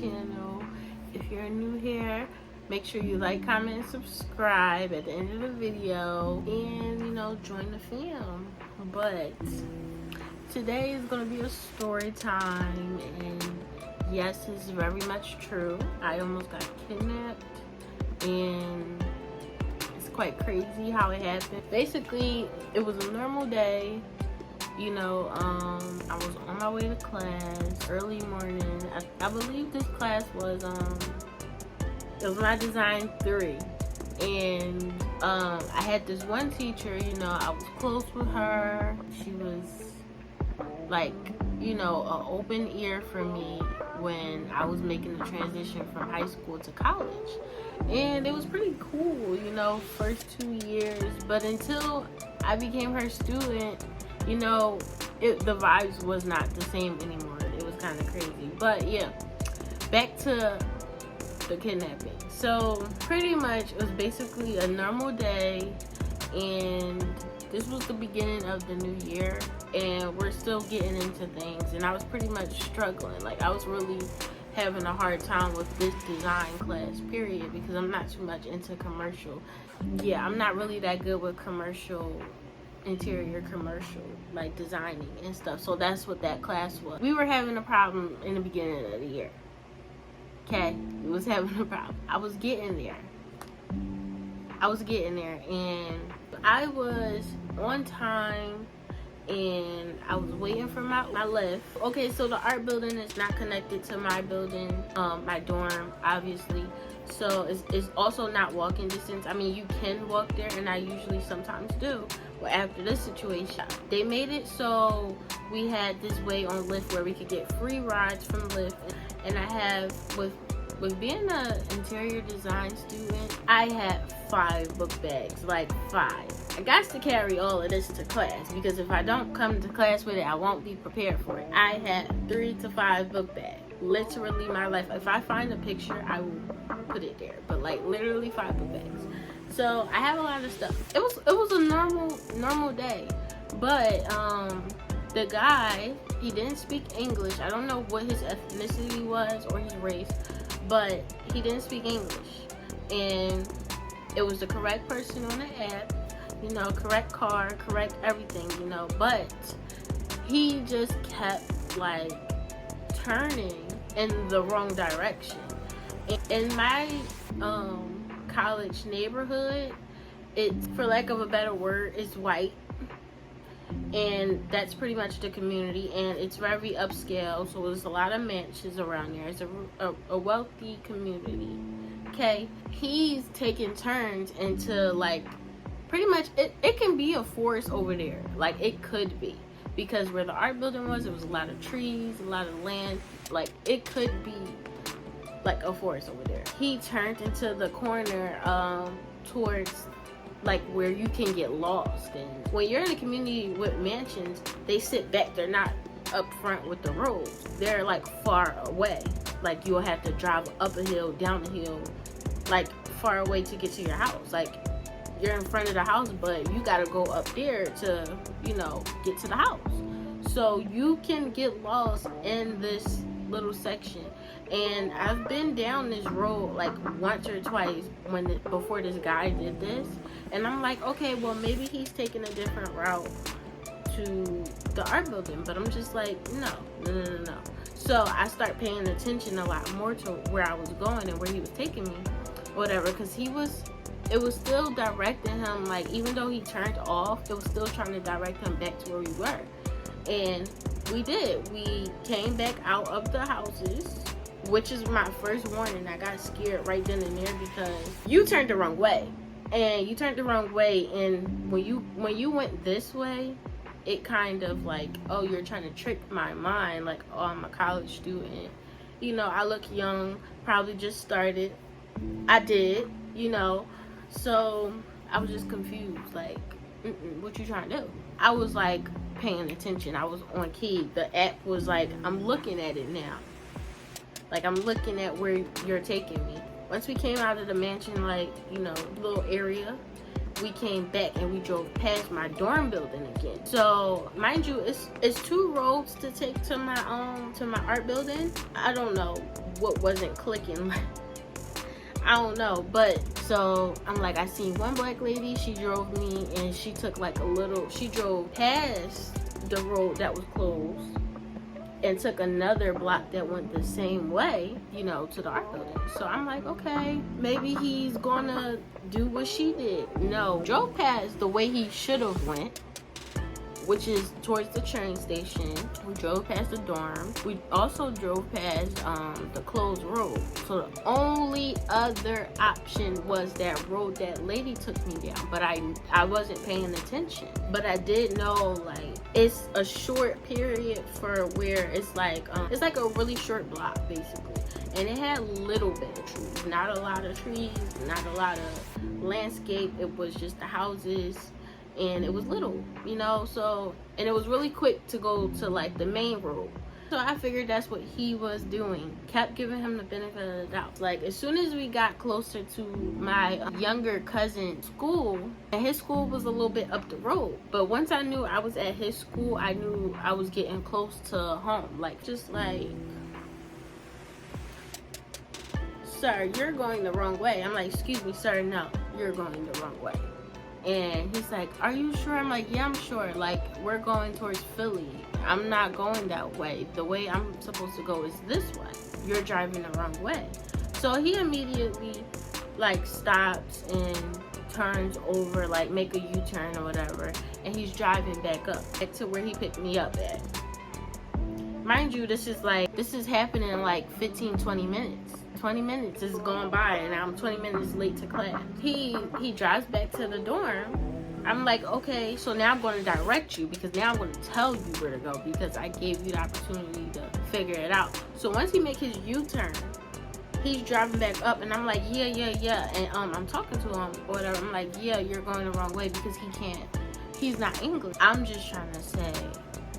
channel. If you're new here, make sure you like, comment, and subscribe at the end of the video, and join the fam. But today is gonna be a story time, and yes, it's very much true. I almost got kidnapped, and it's quite crazy how it happened. Basically, it was a normal day. I was on my way to class early morning. I believe this class was it was my design 3, and I had this one teacher. I was close with her. She was like an open ear for me when I was making the transition from high school to college, and it was pretty cool, first 2 years. But until I became her student, the vibes was not the same anymore. It was kind of crazy. But yeah, back to the kidnapping. So pretty much it was basically a normal day, and this was the beginning of the new year, and we're still getting into things, and I was pretty much struggling. Like, I was really having a hard time with this design class, period, because I'm not too much into commercial. Yeah, I'm not really that good with interior commercial, like designing and stuff. So that's what that class was. We were having a problem in the beginning of the year. Okay, we was having a problem. I was getting there, and I was on time, and I was waiting for my lift. Okay, so the art building is not connected to my building, my dorm, obviously. So it's also not walking distance. I mean, you can walk there, and I usually sometimes do. But after this situation, they made it so we had this way on Lyft where we could get free rides from Lyft. And I have, with being an interior design student, I had 5 book bags, like 5. I got to carry all of this to class, because if I don't come to class with it, I won't be prepared for it. I had 3 to 5 book bags. Literally my life. If I find a picture, I will put it there. But like literally 5 book bags. So I have a lot of stuff. It was a normal day. But the guy, he didn't speak English. I don't know what his ethnicity was or his race, but he didn't speak English. And it was the correct person on the app, correct car, correct everything, but he just kept like turning in the wrong direction. In my college neighborhood, it's, for lack of a better word, it's white, and that's pretty much the community, and it's very upscale, so there's a lot of mansions around there. It's a wealthy community. Okay, he's taking turns into, like, pretty much it can be a forest over there. Like, it could be, because where the art building was, it was a lot of trees, a lot of land. Like, it could be like a forest over there. He turned into the corner towards like where you can get lost. And when you're in a community with mansions, they sit back. They're not up front with the roads. They're like far away. Like, you'll have to drive up a hill, down a hill, like far away to get to your house. Like, you're in front of the house, but you gotta go up there to get to the house. So you can get lost in this little section. And I've been down this road like once or twice before this guy did this, and I'm like, okay, well, maybe he's taking a different route to the art building. But I'm just like, no. So I start paying attention a lot more to where I was going and where he was taking me, whatever, because it was still directing him. Like, even though he turned off, it was still trying to direct him back to where we were. And we came back out of the houses, which is my first warning. I got scared right then and there, because you turned the wrong way. And when you went this way, it kind of like, oh, you're trying to trick my mind, like, oh, I'm a college student. I look young, probably just started. I did, so I was just confused, like, what you trying to do? I was like paying attention. I was on key. The app was like, I'm looking at it now. Like, I'm looking at where you're taking me. Once we came out of the mansion, like, little area, we came back and we drove past my dorm building again. So mind you, it's 2 roads to take to my art building. I don't know what wasn't clicking. I don't know, but so I'm like, I seen one black lady, she drove me, and she took like she drove past the road that was closed and took another block that went the same way, you know, to the art building. So I'm like, okay, maybe he's gonna do what she did. No, drove past the way he should have went, which is towards the train station. We drove past the dorm. We also drove past the closed road. So the only other option was that road that lady took me down. But I wasn't paying attention. But I did know, like, it's a short period for where it's like a really short block basically. And it had a little bit of trees. Not a lot of trees, not a lot of landscape. It was just the houses. And it was little, you know, so, and it was really quick to go to like the main road. So I figured that's what he was doing. Kept giving him the benefit of the doubt. Like, as soon as we got closer to my younger cousin's school, and his school was a little bit up the road. But once I knew I was at his school, I knew I was getting close to home. Like, just like, sir, you're going the wrong way. I'm like, excuse me, sir, no, you're going the wrong way. And he's like, are you sure? I'm like, yeah, I'm sure. Like, we're going towards Philly. I'm not going that way. The way I'm supposed to go is this way. You're driving the wrong way. So he immediately, like, stops and turns over, like, make a U-turn or whatever. And he's driving back to where he picked me up at. Mind you, this is happening in like 15, 20 minutes. 20 minutes is going by and I'm 20 minutes late to class. He drives back to the dorm. I'm like, okay, so now I'm going to direct you, because now I'm going to tell you where to go, because I gave you the opportunity to figure it out. So once he makes his U-turn, he's driving back up, and I'm like, yeah. And I'm talking to him or whatever. I'm like, yeah, you're going the wrong way, because he's not English. I'm just trying to say,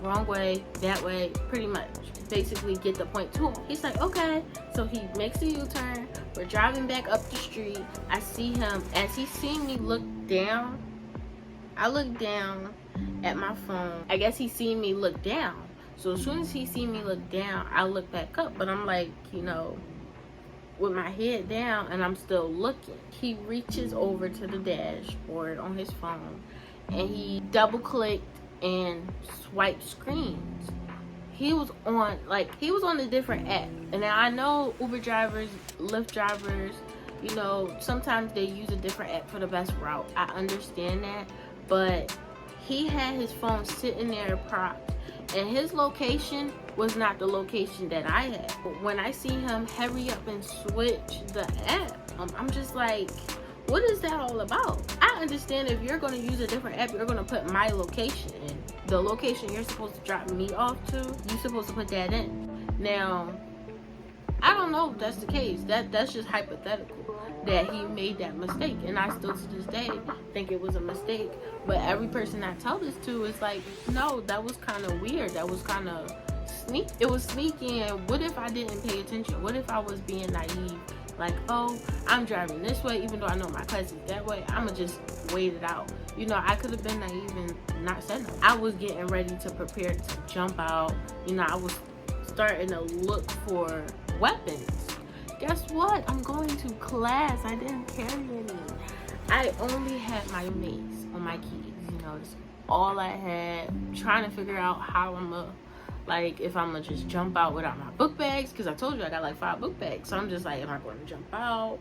wrong way, that way, pretty much. Basically get the point to him. He's like, okay. So he makes a U-turn. We're driving back up the street. I see him. As he seen me look down, I look down at my phone. I guess he seen me look down. So as soon as he seen me look down, I look back up. But I'm like, you know, with my head down, and I'm still looking. He reaches over to the dashboard on his phone, and he double-clicked and swiped screens. He was on a different app. And now I know Uber drivers, Lyft drivers, you know, sometimes they use a different app for the best route. I understand that. But he had his phone sitting there propped, and his location was not the location that I had. But when I see him hurry up and switch the app, I'm just like, what is that all about? I understand if you're going to use a different app, you're going to put my location in. The location you're supposed to drop me off to, you're supposed to put that in. Now, I don't know if that's the case. That's just hypothetical that he made that mistake. And I still to this day think it was a mistake. But every person I tell this to is like, no, that was kind of weird. That was kind of sneaky. It was sneaky. And what if I didn't pay attention? What if I was being naive? Like, oh, I'm driving this way, even though I know my class is that way. I'ma just wait it out. You know, I could have been naive and not said no. I was getting ready to prepare to jump out. You know, I was starting to look for weapons. Guess what? I'm going to class. I didn't carry any. I only had my mace on my keys. You know, that's all I had. I'm trying to figure out how if I'm gonna just jump out without my book bags, because I told you I got like 5 book bags. So I'm just like, am I going to jump out?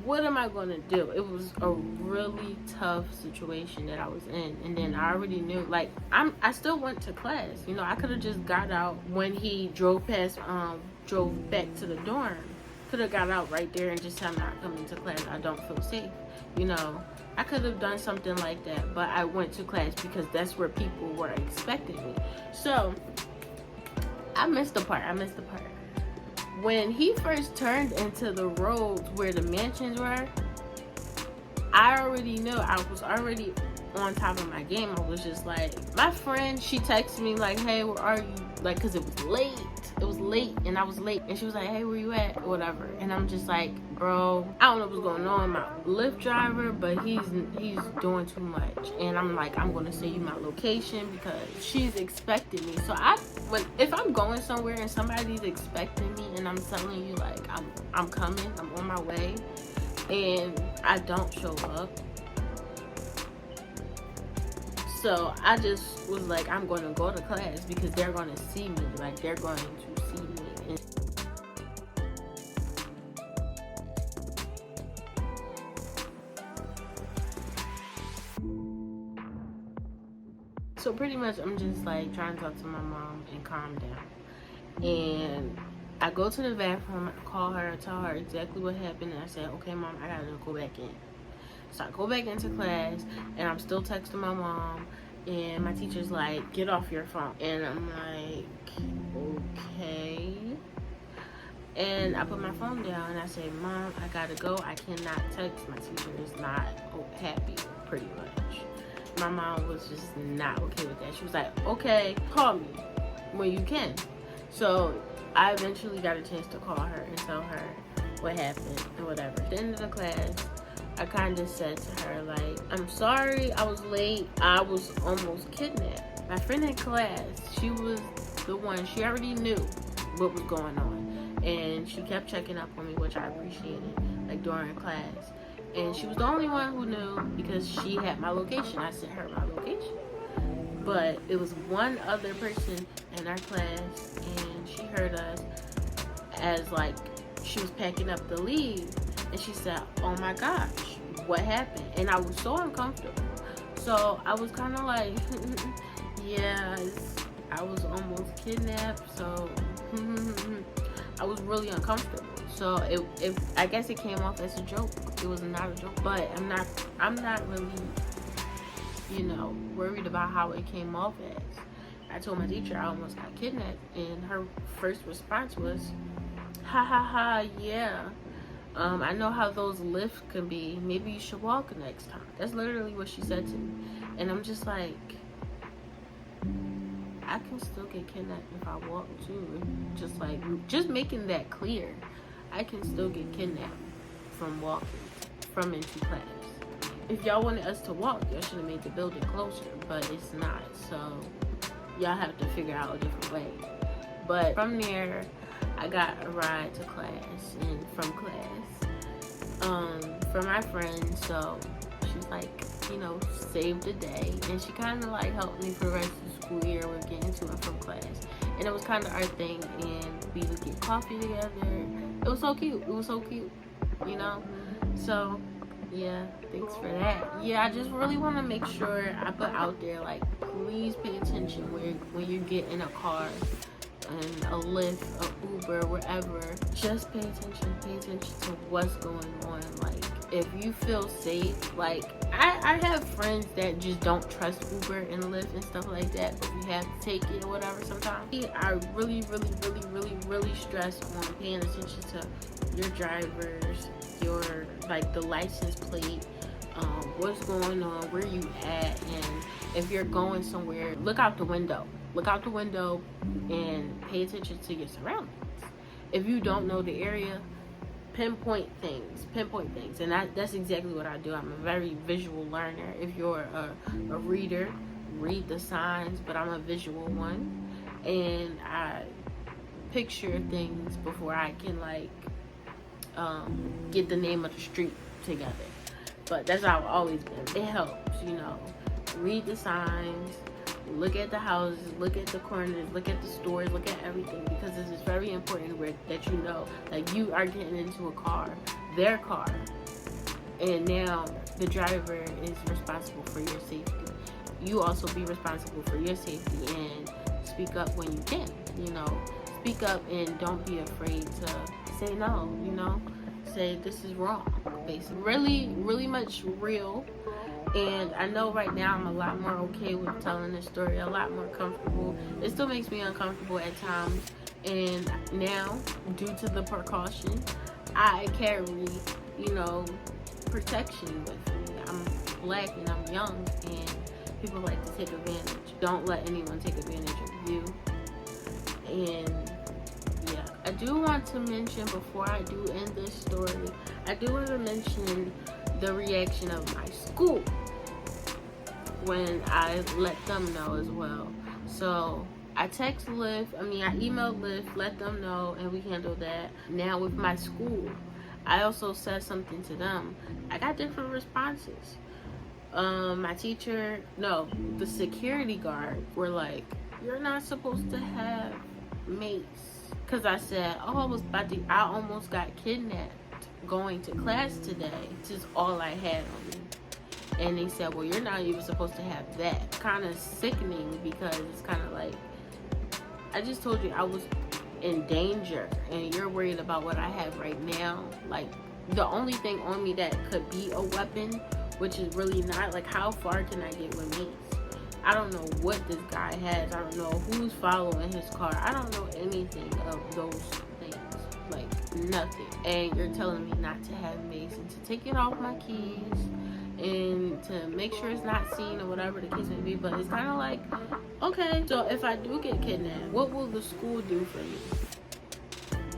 What am I going to do? It was a really tough situation that I was in. And then I already knew, like, I still went to class. You know, I could have just got out when he drove back to the dorm. Could have got out right there and just said, I'm not coming to class. I don't feel safe. You know, I could have done something like that, but I went to class because that's where people were expecting me. So I missed the part. When he first turned into the roads where the mansions were, I already knew. I was already on top of my game. I was just like, my friend, she texted me like, hey, where are you? Like, because it was late. late, and she was like, hey, where you at, or whatever. And I'm just like, bro, I don't know what's going on with my Lyft driver, but he's doing too much. And I'm like, I'm gonna send you my location because she's expecting me. So if I'm going somewhere and somebody's expecting me and I'm telling you like I'm coming, I'm on my way, and I don't show up, so I just was like, I'm going to go to class because they're going to see me. Like, they're going to see me. And so pretty much I'm just like trying to talk to my mom and calm down. And I go to the bathroom, I call her, tell her exactly what happened, and I said, okay, Mom, I gotta go back in. So I go back into class, and I'm still texting my mom, and my teacher's like, get off your phone. And I'm like, okay. And I put my phone down, and I say, Mom, I gotta go. I cannot text. My teacher is not happy, pretty much. My mom was just not okay with that. She was like, okay, call me when you can. So I eventually got a chance to call her and tell her what happened and whatever. At the end of the class, I kind of said to her, like, I'm sorry I was late. I was almost kidnapped. My friend in class, she was the one, she already knew what was going on. And she kept checking up on me, which I appreciated, like, during class. And she was the only one who knew because she had my location. I sent her my location. But it was one other person in our class, and she heard us as, like, she was packing up to leave. And she said, oh my gosh, what happened? And I was so uncomfortable. So I was kind of like, yeah, I was almost kidnapped. So I was really uncomfortable. So I guess it came off as a joke. It was not a joke. But I'm not really, worried about how it came off as. I told my teacher I almost got kidnapped. And her first response was, ha ha ha, yeah. I know how those lifts can be. Maybe you should walk next time. That's literally what she said to me. And I'm just like, I can still get kidnapped if I walk too. Just making that clear. I can still get kidnapped from walking, from into class. If y'all wanted us to walk, y'all should have made the building closer, but it's not. So y'all have to figure out a different way. But from there, I got a ride to class, and from class, for my friend, so she was like, saved the day, and she kind of like helped me for the rest of the school year with getting to and from class, and it was kind of our thing, and we would get coffee together. It was so cute. So yeah, thanks for that. Yeah, I just really want to make sure I put out there, like, please pay attention when you get in a car and a Lyft, a Uber, wherever. Just pay attention to what's going on. Like, if you feel safe, like, I have friends that just don't trust Uber and Lyft and stuff like that, but we have to take it or whatever sometimes. I really stress on paying attention to your drivers, your, like, the license plate, what's going on, where you at, and if you're going somewhere, look out the window and pay attention to your surroundings. If you don't know the area, pinpoint things, and that's exactly what I do. I'm a very visual learner. If you're a reader, read the signs, but I'm a visual one, and I picture things before I can, like, get the name of the street together. But that's how I've always been. It helps, read the signs, look at the houses, look at the corners, look at the stores, look at everything, because this is very important that like, you are getting into a car, their car, and now the driver is responsible for your safety. You also be responsible for your safety and speak up when you can, speak up and don't be afraid to say no, say this is wrong, basically. Really much real. And I know right now I'm a lot more okay with telling this story, a lot more comfortable. It still makes me uncomfortable at times. And now, due to the precaution, I carry, protection with me. I'm black and I'm young, and people like to take advantage. Don't let anyone take advantage of you. And I do want to mention, before I do end this story, I do want to mention the reaction of my school when I let them know as well. So I emailed Lyft, let them know, and we handled that. Now with my school, I also said something to them. I got different responses. The security guard were like, "You're not supposed to have mates." Cause I said, "Oh, I almost got kidnapped going to class today. This is all I had on me." And they said, "Well, you're not even supposed to have that." Kind of sickening, because it's kind of like, I just told you I was in danger, and you're worried about what I have right now. Like, the only thing on me that could be a weapon, which is really not, like, how far can I get with me? I don't know what this guy has. I don't know who's following his car. I don't know anything of those things. Like, nothing. And you're telling me not to have mace, and to take it off my keys, and to make sure it's not seen, or whatever the case may be. But it's kind of like, okay, so if I do get kidnapped, what will the school do for me?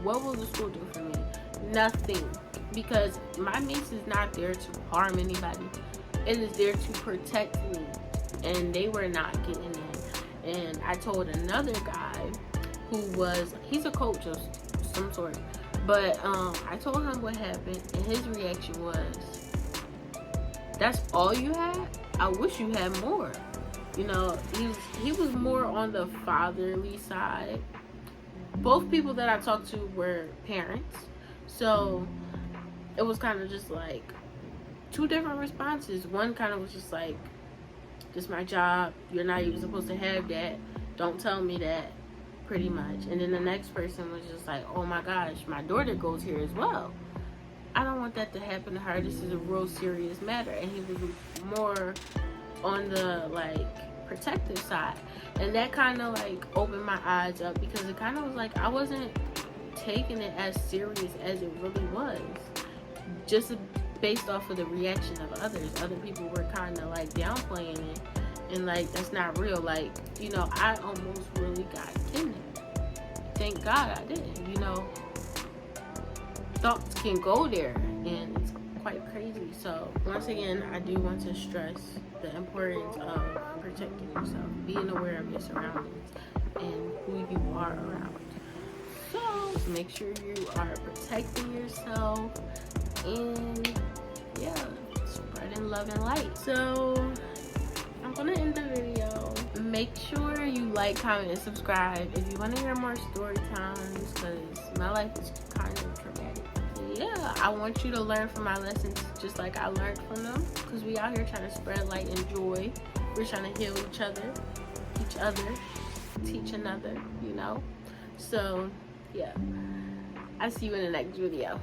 What will the school do for me? Nothing. Because my mace is not there to harm anybody. It is there to protect me. And they were not getting in. And I told another guy he's a coach of some sort. But I told him what happened, and his reaction was, "That's all you had? I wish you had more." You know, he was more on the fatherly side. Both people that I talked to were parents. So it was kind of just like two different responses. One kind of was just like, "This is my job. You're not even supposed to have that. Don't tell me that," pretty much. And then the next person was just like, "Oh my gosh, my daughter goes here as well. I don't want that to happen to her. This is a real serious matter." And he was more on the, like, protective side. And that kind of, like, opened my eyes up, because it kind of was like I wasn't taking it as serious as it really was. Just based off of the reaction of others. Other people were kind of, like, downplaying it. And, like, that's not real. Like, you know, I almost really got kidnapped. Thank God I didn't, you know. Thoughts can go there, and it's quite crazy. So once again, I do want to stress the importance of protecting yourself, being aware of your surroundings and who you are around. So make sure you are protecting yourself, and yeah, spreading love and light. So I'm gonna end the video. Make sure you like, comment, and subscribe if you want to hear more story times, because my life is kind of traumatic. Yeah, I want you to learn from my lessons just like I learned from them, because we out here trying to spread light and joy. We're trying to heal each other, teach another, you know. So yeah, I'll see you in the next video.